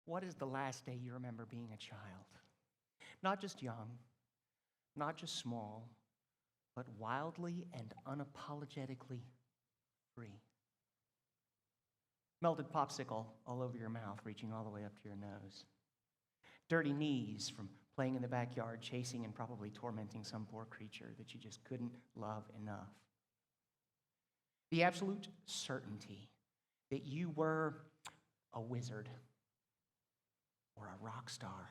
What is the last day you remember being a child? Not just young, not just small, but wildly and unapologetically free. Melted popsicle all over your mouth, reaching all the way up to your nose. Dirty knees from playing in the backyard, chasing and probably tormenting some poor creature that you just couldn't love enough. The absolute certainty that you were a wizard or a rock star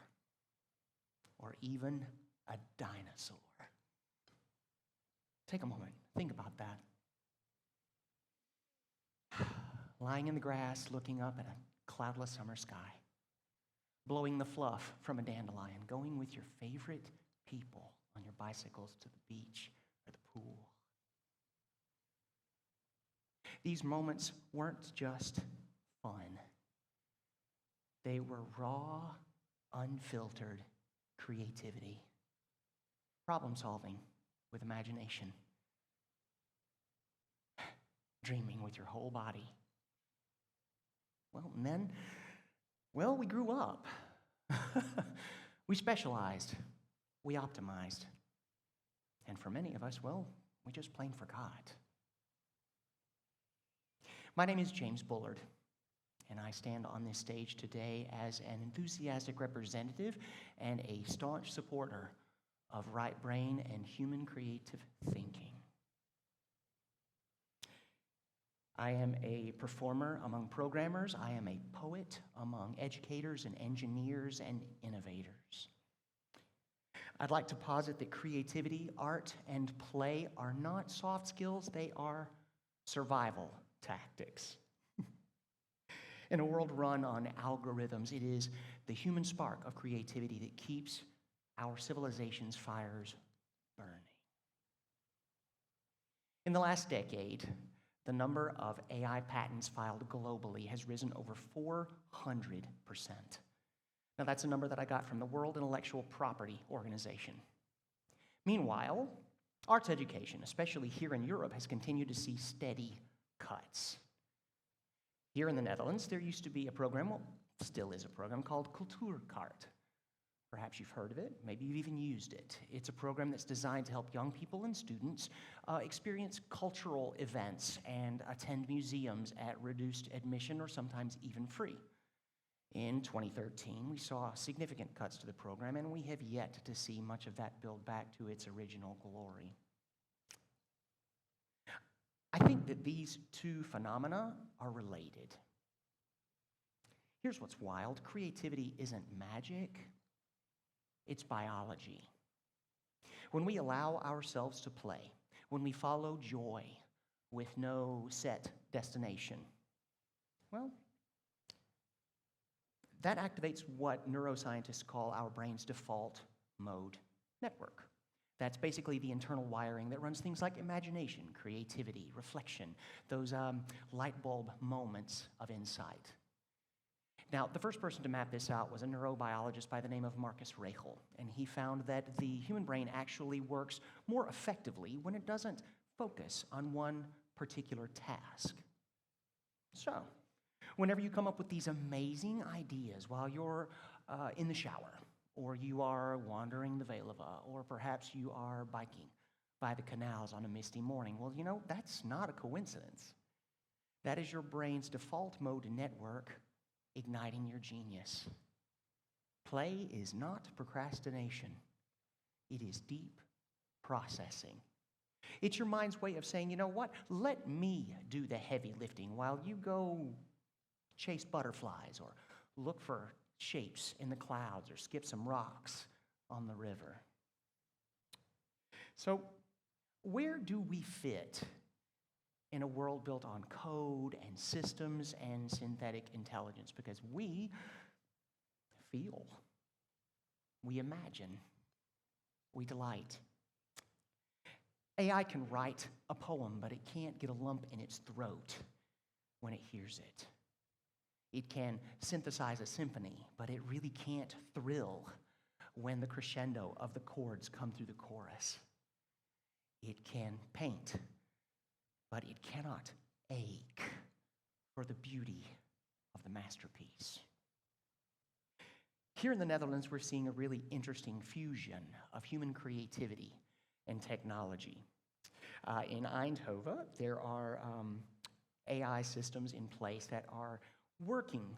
or even a dinosaur. Take a moment, think about that. Lying in the grass, looking up at a cloudless summer sky, blowing the fluff from a dandelion, going with your favorite people on your bicycles to the beach or the pool. These moments weren't just fun. They were raw, unfiltered creativity, problem solving with imagination, dreaming with your whole body. Well, and then, we grew up. We specialized. We optimized. And for many of us, we just plain forgot. My name is James Bullard, and I stand on this stage today as an enthusiastic representative and a staunch supporter of right brain and human creative thinking. I am a performer among programmers. I am a poet among educators and engineers and innovators. I'd like to posit that creativity, art, and play are not soft skills, they are survival tactics. In a world run on algorithms, it is the human spark of creativity that keeps our civilization's fires burning. In the last decade, the number of AI patents filed globally has risen over 400%. Now, that's a number that I got from the World Intellectual Property Organization. Meanwhile, arts education, especially here in Europe, has continued to see steady cuts. Here in the Netherlands, there used to be a program, still is a program, called Cultuurkaart. Perhaps you've heard of it, maybe you've even used it. It's a program that's designed to help young people and students experience cultural events and attend museums at reduced admission or sometimes even free. In 2013, we saw significant cuts to the program, and we have yet to see much of that build back to its original glory. I think that these two phenomena are related. Here's what's wild. Creativity isn't magic. It's biology. When we allow ourselves to play, when we follow joy with no set destination, that activates what neuroscientists call our brain's default mode network. That's basically the internal wiring that runs things like imagination, creativity, reflection, those light bulb moments of insight. Now, the first person to map this out was a neurobiologist by the name of Marcus Rachel, and he found that the human brain actually works more effectively when it doesn't focus on one particular task. So, whenever you come up with these amazing ideas while you're in the shower, or you are wandering the Veleva, or perhaps you are biking by the canals on a misty morning, that's not a coincidence. That is your brain's default mode network igniting your genius. Play is not procrastination. It is deep processing. It's your mind's way of saying, you know what, let me do the heavy lifting while you go chase butterflies or look for shapes in the clouds or skip some rocks on the river. So, where do we fit in a world built on code and systems and synthetic intelligence? Because we feel, we imagine, we delight. AI can write a poem, but it can't get a lump in its throat when it hears it. It can synthesize a symphony, but it really can't thrill when the crescendo of the chords come through the chorus. It can paint, but it cannot ache for the beauty of the masterpiece. Here in the Netherlands, we're seeing a really interesting fusion of human creativity and technology. In Eindhoven, there are AI systems in place that are working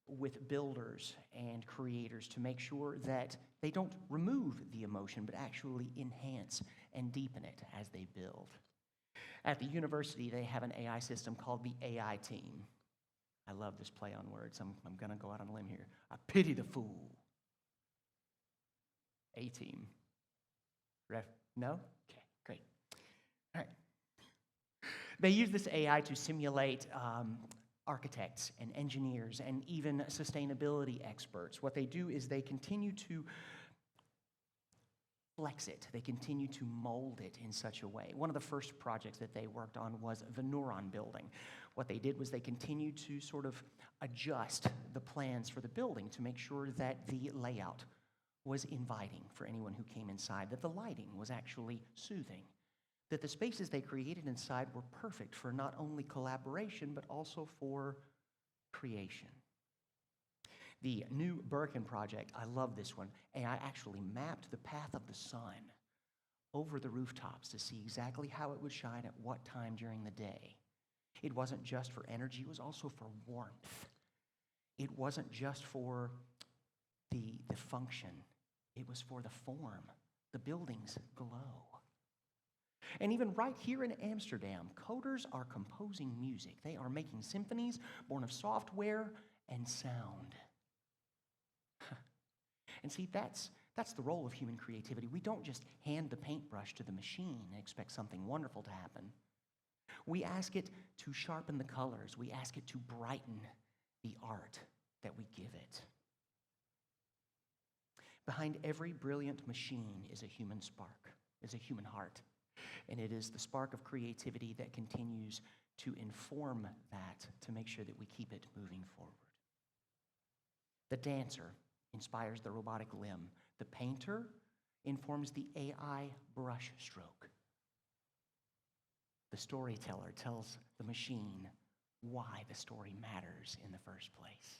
with builders and creators to make sure that they don't remove the emotion, but actually enhance and deepen it as they build. At the university, they have an AI system called the AI team. I love this play on words. I'm going to go out on a limb here. I pity the fool. A-team. No? Okay, great. All right. They use this AI to simulate architects and engineers and even sustainability experts. What they do is they continue to flex it. They continue to mold it in such a way. One of the first projects that they worked on was the Neuron building. What they did was they continued to sort of adjust the plans for the building to make sure that the layout was inviting for anyone who came inside, that the lighting was actually soothing, that the spaces they created inside were perfect for not only collaboration, but also for creation. The new Birkin project, I love this one. AI actually mapped the path of the sun over the rooftops to see exactly how it would shine at what time during the day. It wasn't just for energy, it was also for warmth. It wasn't just for the function, it was for the form, the building's glow. And even right here in Amsterdam, coders are composing music. They are making symphonies born of software and sound. And see, that's the role of human creativity. We don't just hand the paintbrush to the machine and expect something wonderful to happen. We ask it to sharpen the colors. We ask it to brighten the art that we give it. Behind every brilliant machine is a human spark, is a human heart. And it is the spark of creativity that continues to inform that to make sure that we keep it moving forward. The dancer inspires the robotic limb. The painter informs the AI brush stroke. The storyteller tells the machine why the story matters in the first place.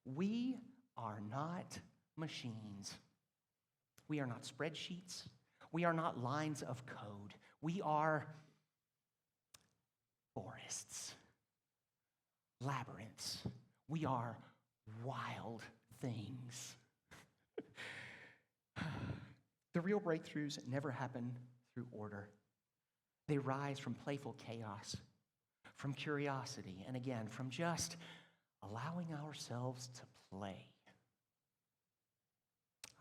We are not machines. We are not spreadsheets. We are not lines of code. We are forests, labyrinths. We are wild things. The real breakthroughs never happen through order. They rise from playful chaos, from curiosity, and again, from just allowing ourselves to play.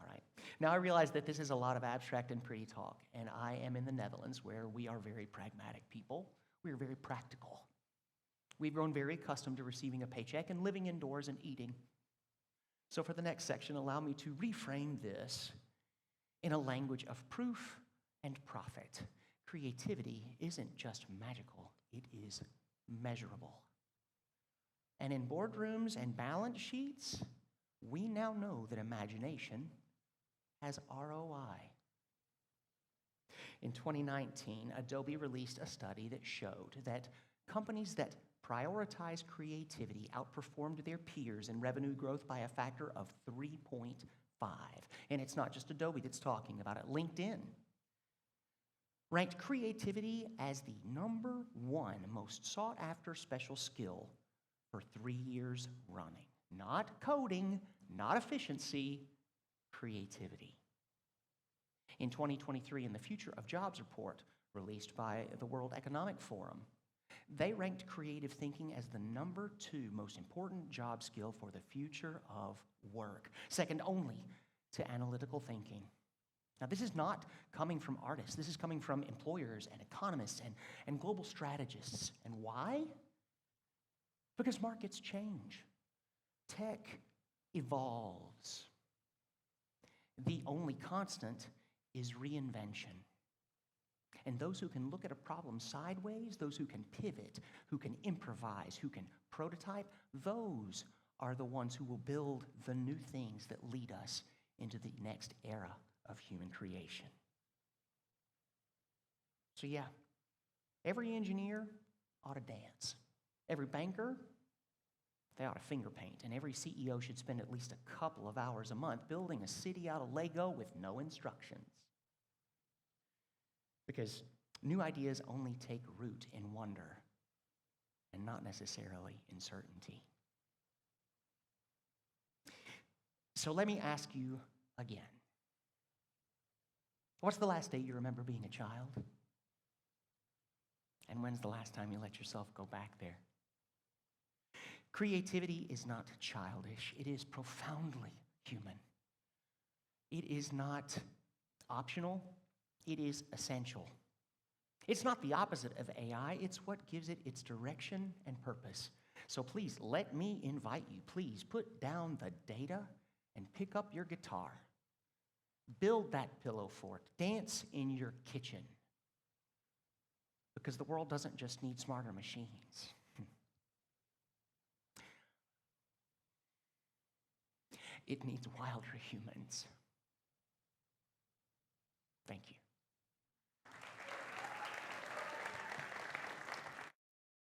All right. Now, I realize that this is a lot of abstract and pretty talk, and I am in the Netherlands where we are very pragmatic people. We are very practical. We've grown very accustomed to receiving a paycheck and living indoors and eating. So for the next section, allow me to reframe this in a language of proof and profit. Creativity isn't just magical, it is measurable. And in boardrooms and balance sheets, we now know that imagination has ROI. In 2019, Adobe released a study that showed that companies that prioritize creativity outperformed their peers in revenue growth by a factor of 3.5. And it's not just Adobe that's talking about it. LinkedIn ranked creativity as the #1 most sought after special skill for 3 years running. Not coding, not efficiency, creativity. In 2023, in the Future of Jobs report released by the World Economic Forum, they ranked creative thinking as the #2 most important job skill for the future of work, second only to analytical thinking. Now, this is not coming from artists. This is coming from employers and economists and global strategists. And why? Because markets change. Tech evolves. The only constant is reinvention. And those who can look at a problem sideways, those who can pivot, who can improvise, who can prototype, those are the ones who will build the new things that lead us into the next era of human creation. So yeah, every engineer ought to dance. Every banker They ought to finger paint, and every CEO should spend at least a couple of hours a month building a city out of Lego with no instructions. Because new ideas only take root in wonder and not necessarily in certainty. So let me ask you again. What's the last day you remember being a child? And when's the last time you let yourself go back there? Creativity is not childish. It is profoundly human. It is not optional. It is essential. It's not the opposite of AI. It's what gives it its direction and purpose. So please, let me invite you, please put down the data and pick up your guitar. Build that pillow fort. Dance in your kitchen. Because the world doesn't just need smarter machines. It needs wilder humans.